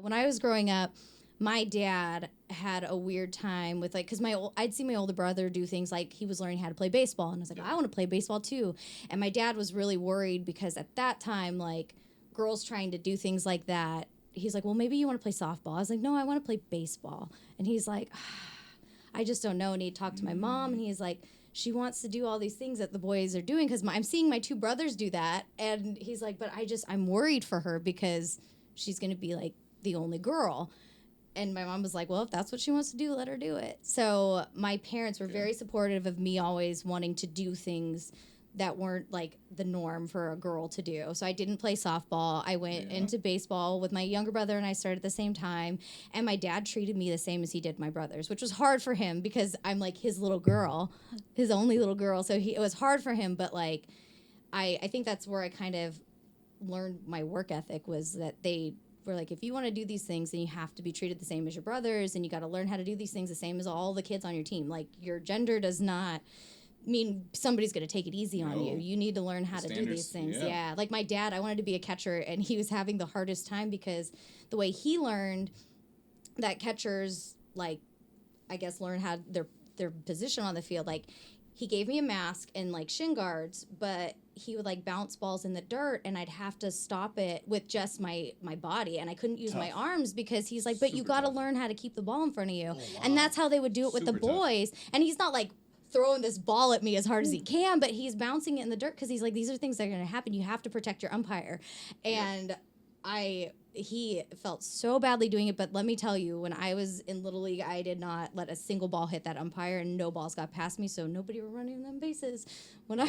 When I was growing up, my dad had a weird time with like, because I'd see my older brother do things like he was learning how to play baseball, and I was like, I want to play baseball too. And my dad was really worried because at that time, like girls trying to do things like that, he's like, well, maybe you want to play softball. I was like, no, I want to play baseball. And he's like, I just don't know. And he talked to my mom, and he's like, she wants to do all these things that the boys are doing because I'm seeing my two brothers do that. And he's like, but I'm worried for her because she's going to be like the only girl. And my mom was like, well, if that's what she wants to do, let her do it. So my parents were very supportive of me always wanting to do things that weren't like the norm for a girl to do. So I didn't play softball. I went into baseball with my younger brother, and I started at the same time. And my dad treated me the same as he did my brothers, which was hard for him because I'm like his little girl, his only little girl. So it was hard for him. But like, I think that's where I kind of learned my work ethic, was that they were like, if you want to do these things, then you have to be treated the same as your brothers, and you got to learn how to do these things the same as all the kids on your team. Like, your gender does not mean somebody's going to take it easy on you. You need to learn how to do these things. Yeah. Like my dad, I wanted to be a catcher, and he was having the hardest time because the way he learned that catchers, like, I guess, learn how their position on the field. Like, he gave me a mask and like shin guards, but he would like bounce balls in the dirt, and I'd have to stop it with just my body, and I couldn't use my arms because he's like, but you got to learn how to keep the ball in front of you. And that's how they would do it with the boys. And he's not like throwing this ball at me as hard as he can, but he's bouncing it in the dirt because he's like, these are things that are going to happen. You have to protect your umpire. And he felt so badly doing it, but let me tell you, when I was in Little League, I did not let a single ball hit that umpire, and no balls got past me, so nobody were running them bases when I